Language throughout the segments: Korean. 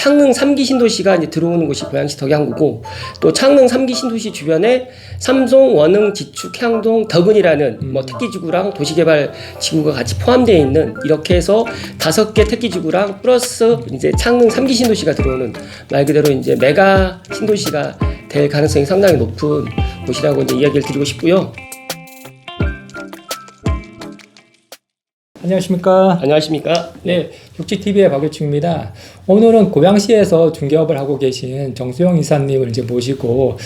창릉 3기 신도시가 이제 들어오는 곳이 고양시 덕양구고, 또 창릉 3기 신도시 주변에 삼송, 원흥, 지축, 향동, 덕은이라는 뭐 택기지구랑 도시개발지구가 같이 포함되어 있는, 이렇게 해서 5개 택기지구랑 플러스 이제 창릉 3기 신도시가 들어오는, 말 그대로 이제 메가 신도시가 될 가능성이 상당히 높은 곳이라고 이제 이야기를 드리고 싶고요. 안녕하십니까. 안녕하십니까. 네, 육지TV의 박유충입니다. 오늘은 고양시에서 중개업을 하고 계신 정수영 이사님을 이제 모시고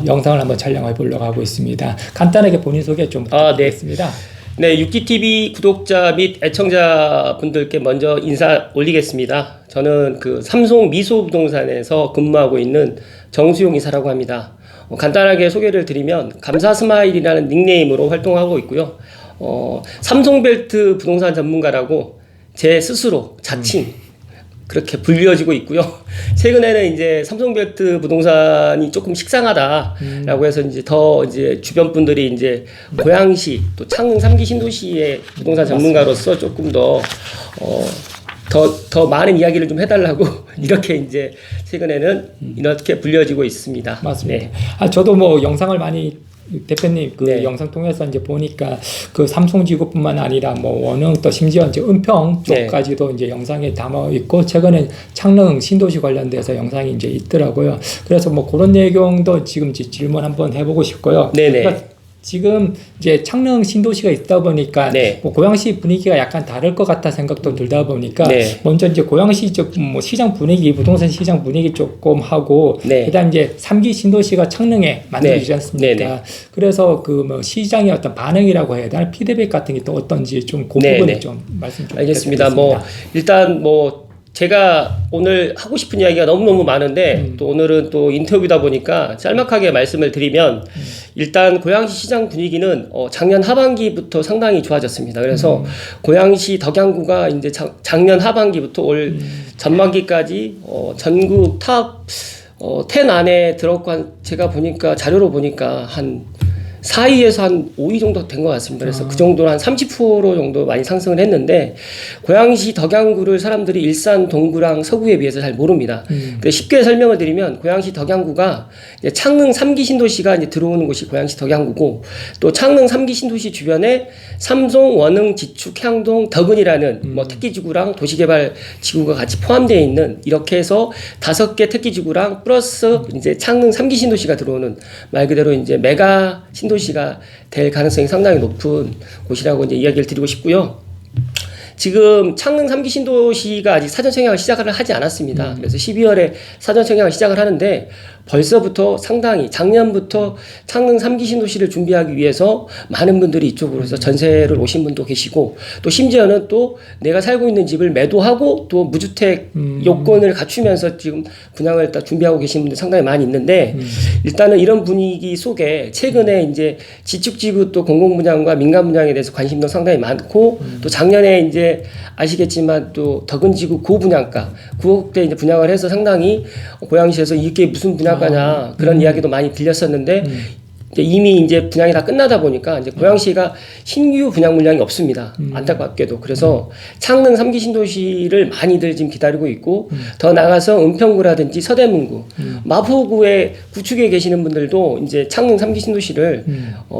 영상을 한번 촬영해 보려고 하고 있습니다. 간단하게 본인 소개 좀 부탁드리겠습니다. 네, 육지TV 구독자 및 애청자 분들께 먼저 인사 올리겠습니다. 저는 그 삼송 미소부동산에서 근무하고 있는 정수용 이사라고 합니다. 간단하게 소개를 드리면 감사스마일이라는 닉네임으로 활동하고 있고요. 삼성벨트 부동산 전문가라고 제 스스로 자칭 그렇게 불리워지고 있고요. 최근에는 이제 삼성벨트 부동산이 조금 식상하다라고 해서 이제 더 이제 주변 분들이 이제 고양시 또 창릉 3기 신도시의 부동산 전문가로서 조금 더 많은 이야기를 좀 해달라고 이렇게 이제 최근에는 이렇게 불려지고 있습니다. 맞습니다. 네. 저도 뭐 영상을 많이 대표님 그 네. 영상 통해서 이제 보니까 그 삼성지구뿐만 아니라 뭐 원흥 또 심지어 이제 은평 쪽까지도 이제 영상에 담아 있고, 최근에 창릉 신도시 관련돼서 영상이 이제 있더라고요. 그래서 뭐 그런 내용도 지금 질문 한번 해보고 싶고요. 네네. 그러니까 지금 이제 창릉 신도시가 있다 보니까 뭐 고양시 분위기가 약간 다를 것 같다 생각도 들다 보니까 먼저 이제 고양시 쪽 뭐 시장 분위기, 부동산 시장 분위기 조금 하고, 그다음 이제 3기 신도시가 창릉에 만들어지지 않습니까? 그래서 그 뭐 시장의 어떤 반응이라고 해야 되나, 피드백 같은 게 또 어떤지 좀 그 부분을 좀 말씀 좀 알겠습니다. 뭐 일단 뭐 제가 오늘 하고 싶은 이야기가 너무너무 많은데 또 오늘은 또 인터뷰다 보니까 짤막하게 말씀을 드리면, 일단 고양시 시장 분위기는 작년 하반기부터 상당히 좋아졌습니다. 그래서 고양시 덕양구가 이제 작년 하반기부터 올 전반기까지 전국 탑 10 안에 들어간, 제가 보니까 자료로 보니까 한 4위에서 한 5위 정도 된 것 같습니다. 그래서 그 정도로 한 30% 정도 많이 상승을 했는데, 고양시 덕양구를 사람들이 일산 동구랑 서구에 비해서 잘 모릅니다. 쉽게 설명을 드리면 고양시 덕양구가 이제 창릉 3기 신도시가 이제 들어오는 곳이 고양시 덕양구고, 또 창릉 3기 신도시 주변에 삼송, 원흥, 지축, 향동, 덕은이라는 뭐 택기지구랑 도시개발지구가 같이 포함되어 있는, 이렇게 해서 5개 택기지구랑 플러스 이제 창릉 3기 신도시가 들어오는, 말 그대로 이제 메가 신도시가 될 가능성이 상당히 높은 곳이라고 이제 이야기를 드리고 싶고요. 지금 창릉 3기 신도시가 아직 사전 청약을 시작을 하지 않았습니다. 그래서 12월에 사전 청약을 시작을 하는데, 벌써부터 상당히 작년부터 창릉 3기 신도시를 준비하기 위해서 많은 분들이 이쪽으로 해서 전세를 오신 분도 계시고, 또 심지어는 또 내가 살고 있는 집을 매도하고 또 무주택 요건을 갖추면서 지금 분양을 다 준비하고 계신 분들 상당히 많이 있는데, 일단은 이런 분위기 속에 최근에 이제 지축지구 또 공공분양과 민간분양에 대해서 관심도 상당히 많고, 또 작년에 이제 아시겠지만 또 덕은지구 고분양가 9억대 이제 분양을 해서 상당히 고양시에서 이게 무슨 분양가냐 그런 이야기도 많이 들렸었는데, 이미 이제 분양이 다 끝나다 보니까 이제 고양시가 신규 분양 물량이 없습니다. 안타깝게도. 그래서 창릉 3기 신도시를 많이들 지금 기다리고 있고, 더 나가서 은평구라든지 서대문구, 마포구에 구축에 계시는 분들도 이제 창릉 3기 신도시를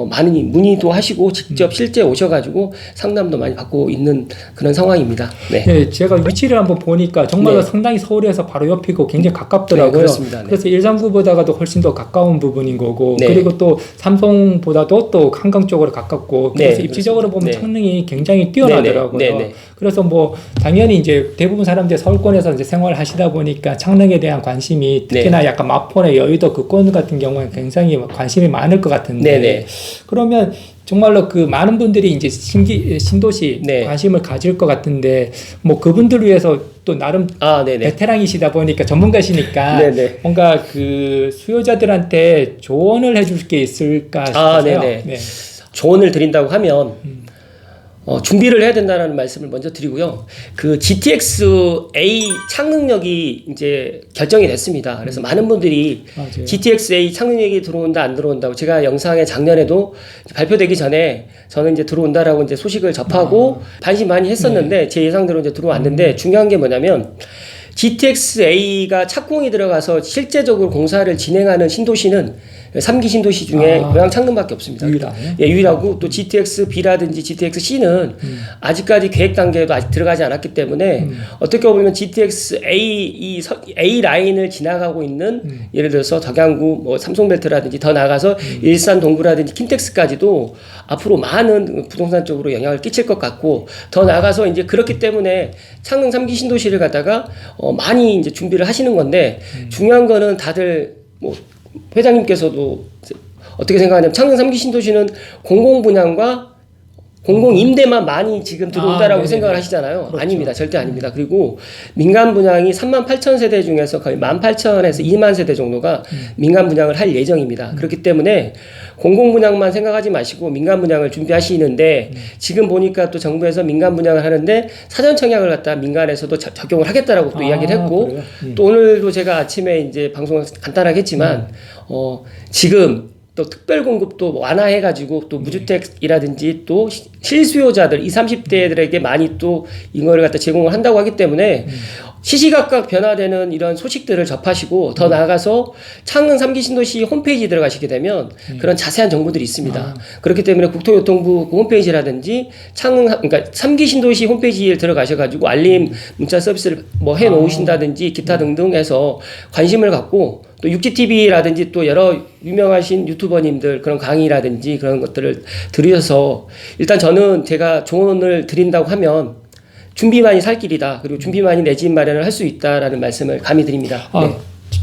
많이 문의도 하시고 직접 실제 오셔가지고 상담도 많이 받고 있는 그런 상황입니다. 네, 제가 위치를 한번 보니까 정말로 상당히 서울에서 바로 옆이고 굉장히 가깝더라고요. 그렇습니다. 그래서 일산구보다가도 훨씬 더 가까운 부분인 거고, 그리고 또 삼성보다도 또 한강 쪽으로 가깝고, 그래서 입지적으로 보면 창릉이 굉장히 뛰어나더라고요. 그래서 뭐 당연히 이제 대부분 사람들이 서울권에서 이제 생활을 하시다 보니까 창릉에 대한 관심이 특히나 약간 마포나 여의도 그권 같은 경우는 굉장히 관심이 많을 것 같은데, 그러면 정말로 그 많은 분들이 이제 신도시 관심을 가질 것 같은데, 뭐 그분들을 위해서 또 나름 베테랑이시다 보니까 전문가시니까 뭔가 그 수요자들한테 조언을 해줄 게 있을까 싶어서요. 조언을 드린다고 하면 준비를 해야 된다는 말씀을 먼저 드리고요. 그 GTX-A 창능력이 이제 결정이 됐습니다. 그래서 많은 분들이 GTX-A 창능력이 들어온다 안 들어온다고, 제가 영상에 작년에도 발표되기 전에 저는 이제 들어온다라고 이제 소식을 접하고 반신반의 했었는데 제 예상대로 이제 들어왔는데, 중요한 게 뭐냐면 GTX-A가 착공이 들어가서 실제적으로 공사를 진행하는 신도시는 3기 신도시 중에 고양 창릉밖에 없습니다. 유일하네. 예, 유일하고 또 GTX-B라든지 GTX-C는 아직까지 계획 단계에도 아직 들어가지 않았기 때문에 어떻게 보면 GTX-A A 라인을 지나가고 있는 예를 들어서 덕양구 뭐 삼성벨트라든지 더 나가서 일산 동구라든지 킨텍스까지도 앞으로 많은 부동산 쪽으로 영향을 끼칠 것 같고 더 나가서 이제 그렇기 때문에 창릉 3기 신도시를 갖다가 많이 이제 준비를 하시는 건데 중요한 거는 다들 뭐 회장님께서도 어떻게 생각하냐면 창릉 3기 신도시는 공공 분양과 공공 임대만 많이 지금 들어온다라고 생각을 하시잖아요. 그렇죠. 아닙니다. 절대 아닙니다. 그리고 민간 분양이 38,000세대 중에서 거의 18,000에서 2만 세대 정도가 민간 분양을 할 예정입니다. 그렇기 때문에 공공 분양만 생각하지 마시고 민간 분양을 준비하시는데 지금 보니까 또 정부에서 민간 분양을 하는데 사전 청약을 갖다 민간에서도 적용을 하겠다라고 또 이야기를 했고 또 오늘도 제가 아침에 이제 방송을 간단하게 했지만 지금 또 특별 공급도 완화해가지고 또 무주택이라든지 또 실수요자들 20, 30대들에게 많이 또 이거를 갖다 제공을 한다고 하기 때문에 시시각각 변화되는 이런 소식들을 접하시고 더 나아가서 창릉 3기 신도시 홈페이지 들어가시게 되면 그런 자세한 정보들이 있습니다. 그렇기 때문에 국토교통부 그 홈페이지라든지 그러니까 3기 신도시 홈페이지에 들어가셔가지고 알림 문자 서비스를 뭐 해 놓으신다든지 기타 등등 해서 관심을 갖고 또 육지TV라든지 또 여러 유명하신 유튜버님들 그런 강의라든지 그런 것들을 들으셔서 일단 저는 제가 조언을 드린다고 하면 준비만이 살 길이다. 그리고 준비만이 내 집 마련을 할 수 있다라는 말씀을 감히 드립니다. 네.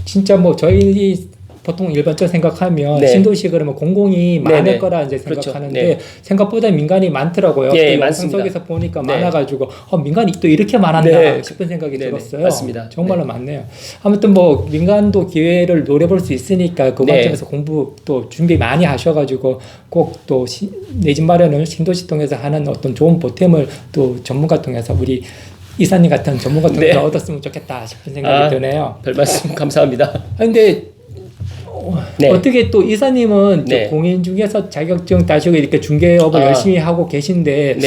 진짜 뭐 저희 보통 일반적으로 생각하면 신도시 그러면 공공이 많을 거라 이제 생각하는데 그렇죠. 생각보다 민간이 많더라고요. 예, 영상 속에서 보니까 많아가지고 민간이 또 이렇게 많았나 싶은 생각이 들었어요. 맞습니다. 정말로 많네요. 아무튼 뭐 민간도 기회를 노려볼 수 있으니까 그 관점에서 공부 또 준비 많이 하셔가지고 꼭 또 내 집 마련을 신도시 통해서 하는 어떤 좋은 보탬을 또 전문가 통해서 우리 이사님 같은 전문가 통해서 얻었으면 좋겠다 싶은 생각이 드네요. 별 말씀 감사합니다. 근데 어떻게 또 이사님은 공인 중개사 자격증 따시고 이렇게 중개업을 열심히 하고 계신데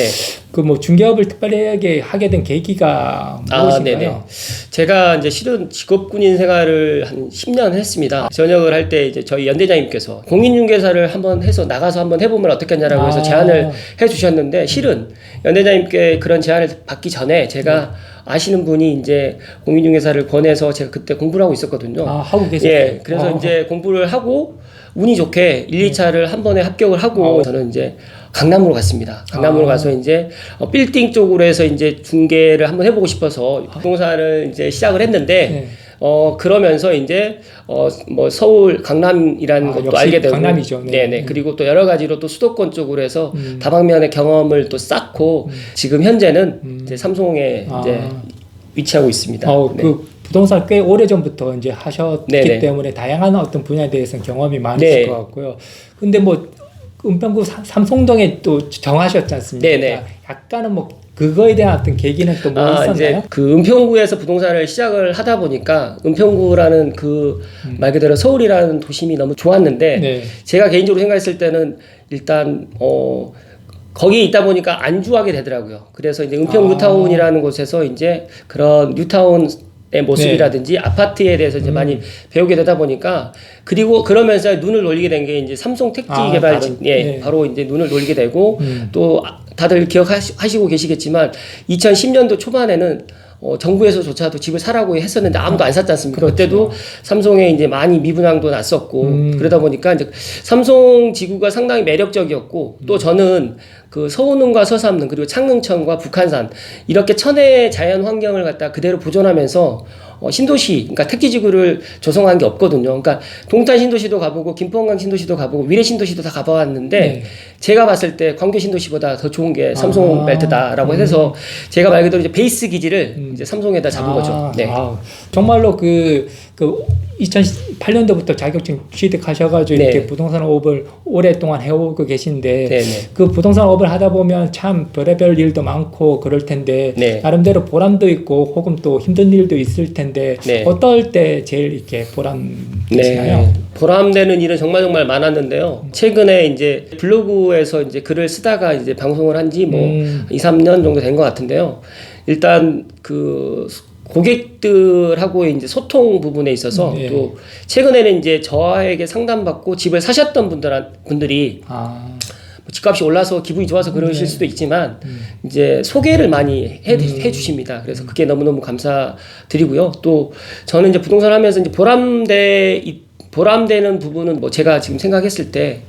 그 뭐 중개업을 특별하게 하게 된 계기가 무엇인가요? 제가 이제 실은 직업군인 생활을 한 10년 했습니다. 전역을 할 때 이제 저희 연대장님께서 공인중개사를 한번 해서 나가서 한번 해보면 어떻겠냐라고 해서 제안을 해주셨는데 실은 연대장님께 그런 제안을 받기 전에 제가 아시는 분이 이제 공인중개사를 권해서 제가 그때 공부를 하고 있었거든요. 하고 계셨어요? 예, 그래서 이제 공부를 하고 운이 좋게 1, 2차를 한 번에 합격을 하고 저는 이제 강남으로 갔습니다. 강남으로 가서 이제 빌딩 쪽으로 해서 이제 중개를 한번 해보고 싶어서 부동산을 이제 시작을 했는데 그러면서 이제 뭐 서울 강남이라는 것도 알게 되고 강남이죠. 네네. 그리고 또 여러 가지로 또 수도권 쪽으로 해서 다방면의 경험을 또 쌓고 지금 현재는 이제 삼성에 이제 위치하고 있습니다. 그 부동산 꽤 오래 전부터 이제 하셨기 때문에 다양한 어떤 분야에 대해서는 경험이 많으실 것 같고요. 근데 뭐 은평구 삼성동에 또 정하셨지 않습니까? 약간은 뭐 그거에 대한 어떤 계기는 또 뭐 있었나요? 이제 그 은평구에서 부동산을 시작을 하다 보니까 은평구라는 그 말 그대로 서울이라는 도심이 너무 좋았는데 제가 개인적으로 생각했을 때는 일단 거기에 있다 보니까 안주하게 되더라고요. 그래서 이제 은평 뉴타운이라는 곳에서 이제 그런 뉴타운 의 모습이라든지 아파트에 대해서 이제 많이 배우게 되다 보니까 그리고 그러면서 눈을 놀리게 된 게 이제 삼성 택지 개발 바로 이제 눈을 놀리게 되고 또 다들 기억하시고 계시겠지만 2010년도 초반에는 정부에서조차도 집을 사라고 했었는데 아무도 안 샀지 않습니까? 그때도 삼성에 이제 많이 미분양도 났었고 그러다 보니까 이제 삼성 지구가 상당히 매력적이었고 또 저는 그 서호능과 서삼능 그리고 창릉천과 북한산 이렇게 천혜의 자연 환경을 갖다 그대로 보존하면서 신도시, 그러니까 택지지구를 조성한 게 없거든요. 그러니까 동탄 신도시도 가보고 김포항 신도시도 가보고 위례 신도시도 다 가봐왔는데 제가 봤을 때 광교 신도시보다 더 좋은 게 삼성 벨트다라고 해서 제가 말 그대로 이제 베이스 기지를 이제 삼성에다 잡은 거죠. 정말로 그 2008년도부터 자격증 취득하셔가지고 이렇게 부동산 업을 오랫동안 해오고 계신데 그 부동산 업을 하다 보면 참 별의별 일도 많고 그럴 텐데 나름대로 보람도 있고 혹은 또 힘든 일도 있을 텐데 어떨 때 제일 이렇게 보람되시나요? 보람되는 일은 정말 많았는데요. 최근에 이제 블로그에서 이제 글을 쓰다가 이제 방송을 한 지 뭐 2, 3년 정도 된 것 같은데요. 일단 그 고객들하고의 이제 소통 부분에 있어서 네. 또 최근에는 이제 저에게 상담받고 집을 사셨던 분들이 집값이 올라서 기분이 좋아서 그러실 수도 있지만 이제 소개를 많이 해 주십니다. 그래서 그게 너무너무 감사드리고요. 또 저는 이제 부동산 하면서 이제 보람되는 부분은 뭐 제가 지금 생각했을 때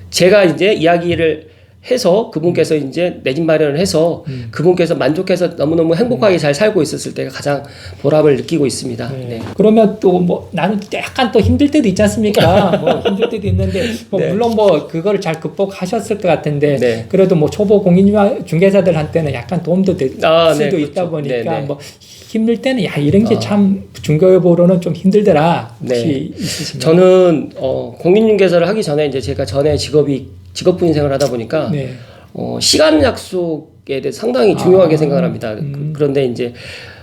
제가 이제 이야기를 해서 그분께서 이제 내 집 마련을 해서 그분께서 만족해서 너무너무 행복하게 잘 살고 있었을 때가 가장 보람을 느끼고 있습니다. 네. 네. 그러면 또 뭐 나는 약간 또 힘들 때도 있지 않습니까? 뭐 힘들 때도 있는데 뭐 네. 물론 뭐 그거를 잘 극복하셨을 것 같은데 네. 그래도 뭐 초보 공인중개사들한테는 약간 도움도 될 수도 네, 있다 그렇죠. 보니까 네, 네. 뭐 힘들 때는 야 이런 게 참 중개업으로는 좀 힘들더라. 혹시 네. 있으신가요? 저는 공인중개사를 하기 전에 이제 제가 전에 직업군인 생활을 하다 보니까 네. 시간 약속에 대해 상당히 중요하게 생각을 합니다. 그런데 이제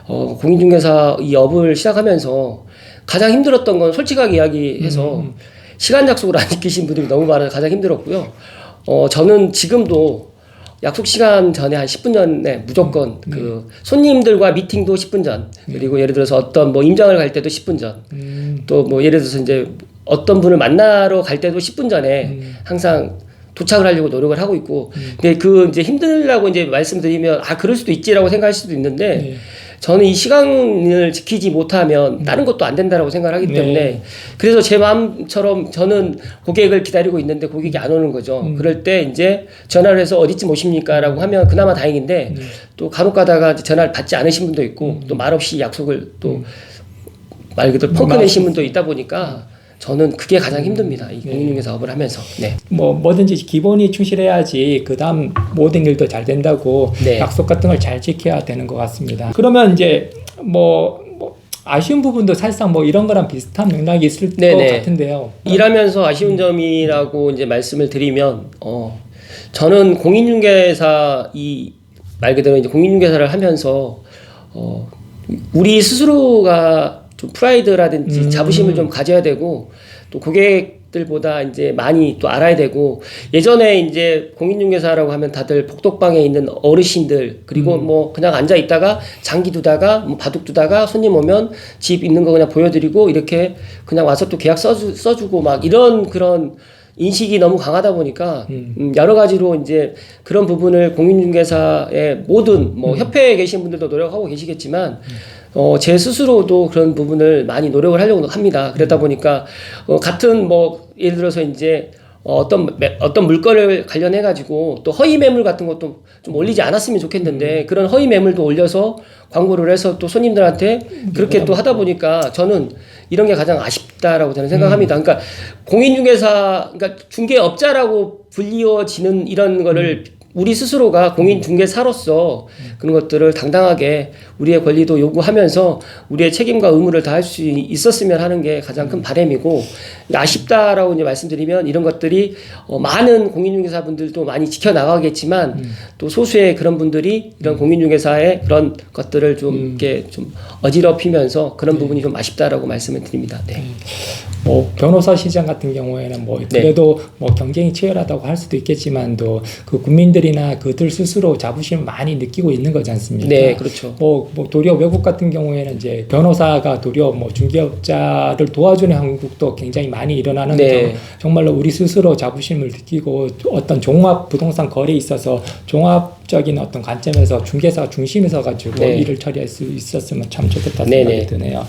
공인중개사 이 업을 시작하면서 가장 힘들었던 건 솔직하게 이야기해서 시간 약속을 안 지키신 분들이 너무 많아서 가장 힘들었고요. 저는 지금도 약속 시간 전에 한 10분 전에 무조건 그 손님들과 미팅도 10분 전, 그리고 예를 들어서 어떤 뭐 임장을 갈 때도 10분 전, 또 뭐 예를 들어서 이제 어떤 분을 만나러 갈 때도 10분 전에 항상 도착을 하려고 노력을 하고 있고, 근데 그 이제 힘들다고 이제 말씀드리면 그럴 수도 있지라고 생각할 수도 있는데, 저는 이 시간을 지키지 못하면 다른 것도 안 된다라고 생각을 하기 때문에 그래서 제 마음처럼 저는 고객을 기다리고 있는데 고객이 안 오는 거죠. 그럴 때 이제 전화를 해서 어디쯤 오십니까라고 하면 그나마 다행인데 또 간혹 가다가 전화를 받지 않으신 분도 있고 또 말없이 약속을 또 말 그대로 펑크 내신 분도 있다 보니까 저는 그게 가장 힘듭니다. 이 공인중개사 업을 하면서. 네. 뭐 뭐든지 기본이 충실해야지 그다음 모든 일도 잘 된다고 네. 약속 같은 걸 잘 지켜야 되는 것 같습니다. 그러면 이제 뭐 아쉬운 부분도 사실상 뭐 이런 거랑 비슷한 맥락이 있을 네네. 것 같은데요. 일하면서 아쉬운 점이라고 이제 말씀을 드리면 저는 공인중개사 말 그대로 이제 공인중개사를 하면서 우리 스스로가 좀 프라이드라든지 자부심을 좀 가져야 되고 또 고객들보다 이제 많이 또 알아야 되고 예전에 이제 공인중개사라고 하면 다들 복덕방에 있는 어르신들 그리고 뭐 그냥 앉아 있다가 장기 두다가 뭐 바둑 두다가 손님 오면 집 있는 거 그냥 보여드리고 이렇게 그냥 와서 또 계약 써주고 막 이런 그런 인식이 너무 강하다 보니까 여러 가지로 이제 그런 부분을 공인중개사의 모든 뭐 협회에 계신 분들도 노력하고 계시겠지만 제 스스로도 그런 부분을 많이 노력을 하려고 합니다. 그러다 보니까 같은 뭐 예를 들어서 이제 어떤 물건을 관련해 가지고 또 허위 매물 같은 것도 좀 올리지 않았으면 좋겠는데 그런 허위 매물도 올려서 광고를 해서 또 손님들한테 그렇게 또 하다 보니까 저는 이런 게 가장 아쉽다라고 저는 생각합니다. 그러니까 공인중개사, 그러니까 중개업자라고 불리워지는 이런 거를 우리 스스로가 공인중개사로서 그런 것들을 당당하게 우리의 권리도 요구하면서 우리의 책임과 의무를 다할 수 있었으면 하는 게 가장 큰 바람이고 아쉽다라고 이제 말씀드리면 이런 것들이 많은 공인중개사분들도 많이 지켜나가겠지만 또 소수의 그런 분들이 이런 공인중개사의 그런 것들을 좀 이렇게 좀 어지럽히면서 그런 부분이 좀 아쉽다라고 말씀을 드립니다. 네. 뭐 변호사 시장 같은 경우에는 뭐 그래도 뭐 경쟁이 치열하다고 할 수도 있겠지만도 그 국민들이나 그들 스스로 자부심을 많이 느끼고 있는 거지 않습니까? 네, 그렇죠. 뭐 도리어 외국 같은 경우에는 이제 변호사가 도리어 뭐 중개업자를 도와주는 한국도 굉장히 많이 일어나는 정말로 우리 스스로 자부심을 느끼고 어떤 종합 부동산 거래에 있어서 종합적인 어떤 관점에서 중개사가 중심에 서 가지고 일을 처리할 수 있었으면 참 좋겠다 생각이 드네요.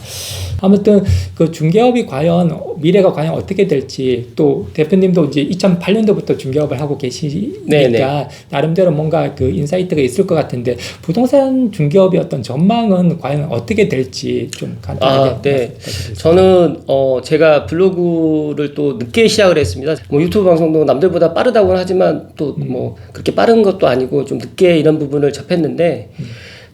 아무튼 그 중개업이 과연 미래가 과연 어떻게 될지 또 대표님도 이제 2008년도부터 중개업을 하고 계시니까 나름대로 뭔가 그 인사이트가 있을 것 같은데 부동산 중개업의 어떤 전망은 과연 어떻게 될지 좀 간단하게 저는 제가 블로그를 또 늦게 시작을 했습니다. 뭐 유튜브 방송도 남들보다 빠르다고는 하지만 또 뭐 그렇게 빠른 것도 아니고 좀 늦게 이런 부분을 접했는데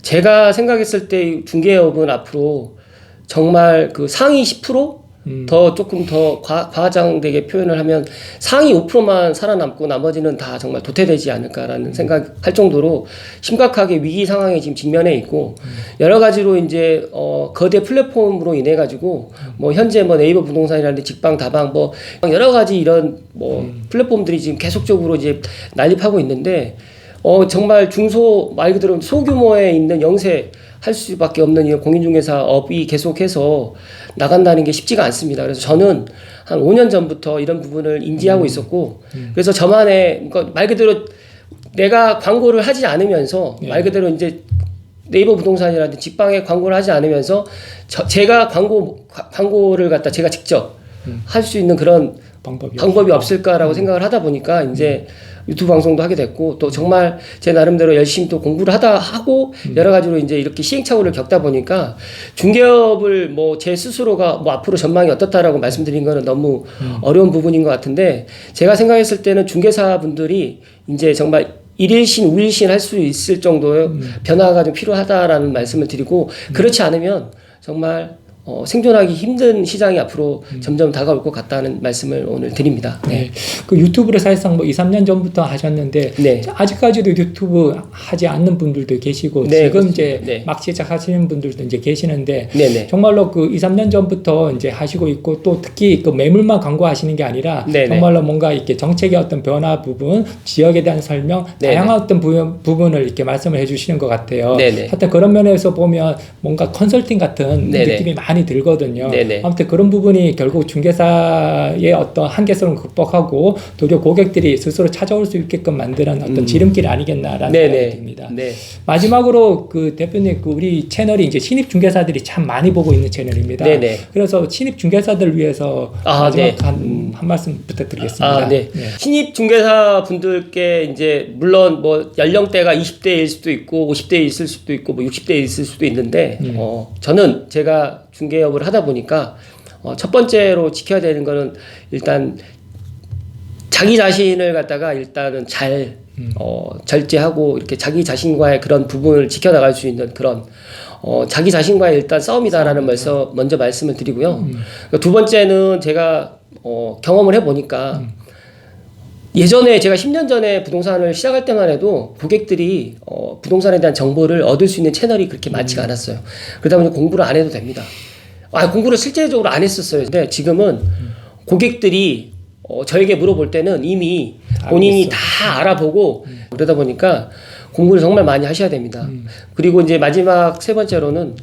제가 생각했을 때 중개업은 앞으로 정말 그 상위 10% 더 조금 더 과장되게 표현을 하면 상위 5%만 살아남고 나머지는 다 정말 도태되지 않을까라는 생각할 정도로 심각하게 위기 상황에 지금 직면해 있고 여러 가지로 이제 거대 플랫폼으로 인해 가지고 뭐 현재 뭐 네이버 부동산이라든지 직방 다방 뭐 여러 가지 이런 뭐 플랫폼들이 지금 계속적으로 이제 난립하고 있는데 정말 말 그대로 소규모에 있는 영세 할 수밖에 없는 이 공인중개사업이 계속해서 나간다는 게 쉽지가 않습니다. 그래서 저는 한 5년 전부터 이런 부분을 인지하고 있었고 그래서 저만의 그러니까 말 그대로 내가 광고를 하지 않으면서 말 그대로 이제 네이버 부동산이라든지 직방에 광고를 하지 않으면서 제가 광고를 갖다 제가 직접 할 수 있는 그런 방법이 없을까라고 생각을 하다 보니까 이제 유튜브 방송도 하게 됐고 또 정말 제 나름대로 열심히 또 공부를 하고 여러 가지로 이제 이렇게 시행착오를 겪다 보니까 중개업을 뭐 제 스스로가 뭐 앞으로 전망이 어떻다라고 말씀드린 거는 너무 어려운 부분인 것 같은데 제가 생각했을 때는 중개사분들이 이제 정말 일일신, 우일신 할 수 있을 정도의 변화가 좀 필요하다라는 말씀을 드리고 그렇지 않으면 정말 생존하기 힘든 시장이 앞으로 점점 다가올 것 같다는 말씀을 오늘 드립니다. 네. 그 유튜브를 사실상 뭐 2, 3년 전부터 하셨는데 네. 아직까지도 유튜브 하지 않는 분들도 계시고 네, 지금 그렇습니다. 이제 네. 막 시작하시는 분들도 이제 계시는데 네네. 정말로 그 2, 3년 전부터 이제 하시고 있고 또 특히 그 매물만 광고하시는 게 아니라 네네. 정말로 뭔가 이렇게 정책의 어떤 변화 부분, 지역에 대한 설명, 네네. 다양한 어떤 부분을 이렇게 말씀을 해주시는 것 같아요. 네네. 하여튼 그런 면에서 보면 뭔가 컨설팅 같은 네네. 느낌이 많이 들거든요. 네네. 아무튼 그런 부분이 결국 중개사의 어떤 한계성을 극복하고 도리어 고객들이 스스로 찾아올 수 있게끔 만드는 어떤 지름길 아니겠나라는 생각이 듭니다. 네. 마지막으로 그 대표님 그 우리 채널이 이제 신입 중개사들이 참 많이 보고 있는 채널입니다. 네네. 그래서 신입 중개사들 위해서 마지막 한 말씀 부탁드리겠습니다. 네. 신입 중개사 분들께 이제 물론 뭐 연령대가 20대일 수도 있고 50대에 있을 수도 있고 뭐 60대에 있을 수도 있는데 저는 제가 중개업을 하다 보니까 첫 번째로 지켜야 되는 거는 일단 자기 자신을 갖다가 일단은 잘 절제하고 이렇게 자기 자신과의 그런 부분을 지켜나갈 수 있는 그런 자기 자신과의 일단 싸움이다라는 먼저 말씀을 드리고요. 두 번째는 제가 경험을 해보니까 예전에 제가 10년 전에 부동산을 시작할 때만 해도 고객들이 부동산에 대한 정보를 얻을 수 있는 채널이 그렇게 많지가 않았어요. 그러다 보니 공부를 안 해도 됩니다. 공부를 실제적으로 안 했었어요. 근데 지금은 고객들이 저에게 물어볼 때는 이미 본인이 다 알아보고 그러다 보니까 공부를 정말 많이 하셔야 됩니다. 그리고 이제 마지막 세 번째로는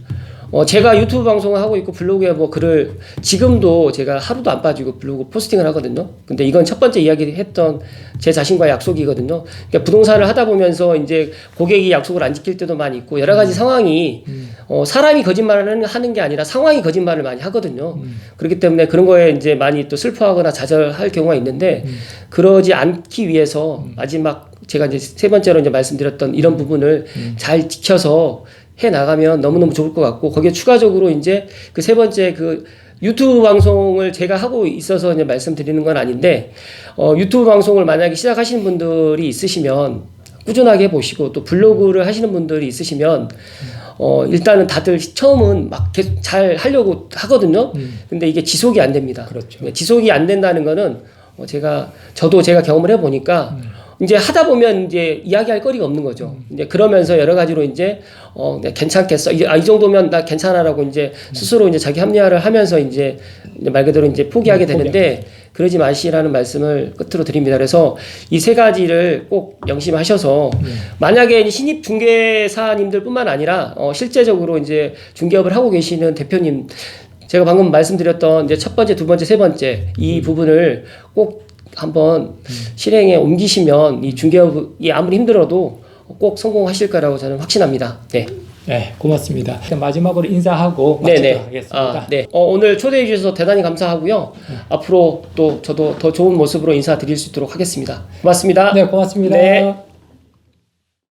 제가 유튜브 방송을 하고 있고 블로그에 뭐 글을 지금도 제가 하루도 안 빠지고 블로그 포스팅을 하거든요. 근데 이건 첫 번째 이야기했던 제 자신과의 약속이거든요. 그러니까 부동산을 하다 보면서 이제 고객이 약속을 안 지킬 때도 많이 있고 여러 가지 상황이 사람이 거짓말을 하는 게 아니라 상황이 거짓말을 많이 하거든요. 그렇기 때문에 그런 거에 이제 많이 또 슬퍼하거나 좌절할 경우가 있는데 그러지 않기 위해서 마지막 제가 이제 세 번째로 이제 말씀드렸던 이런 부분을 잘 지켜서 해 나가면 너무너무 좋을 것 같고 거기에 추가적으로 이제 그 세 번째 그 유튜브 방송을 제가 하고 있어서 이제 말씀드리는 건 아닌데 유튜브 방송을 만약에 시작하시는 분들이 있으시면 꾸준하게 해보시고 또 블로그를 하시는 분들이 있으시면 일단은 다들 처음은 막 계속 잘 하려고 하거든요. 근데 이게 지속이 안 됩니다. 그렇죠. 지속이 안 된다는 거는 저도 제가 경험을 해보니까 이제 하다 보면 이제 이야기할 거리가 없는 거죠. 이제 그러면서 여러 가지로 이제 내가 괜찮겠어. 이 정도면 나 괜찮아라고 이제 스스로 이제 자기 합리화를 하면서 이제 말 그대로 이제 포기하게 되는데 그러지 마시라는 말씀을 끝으로 드립니다. 그래서 이 세 가지를 꼭 명심하셔서 만약에 신입 중개사님들뿐만 아니라 실제적으로 이제 중개업을 하고 계시는 대표님 제가 방금 말씀드렸던 이제 첫 번째, 두 번째, 세 번째 이 부분을 꼭 한번 실행에 옮기시면 이 중개업이 아무리 힘들어도 꼭 성공하실 거라고 저는 확신합니다. 네. 네, 고맙습니다. 마지막으로 인사하고 마치도록 하겠습니다. 네. 오늘 초대해 주셔서 대단히 감사하고요. 앞으로 또 저도 더 좋은 모습으로 인사드릴 수 있도록 하겠습니다. 고맙습니다. 네, 고맙습니다. 네.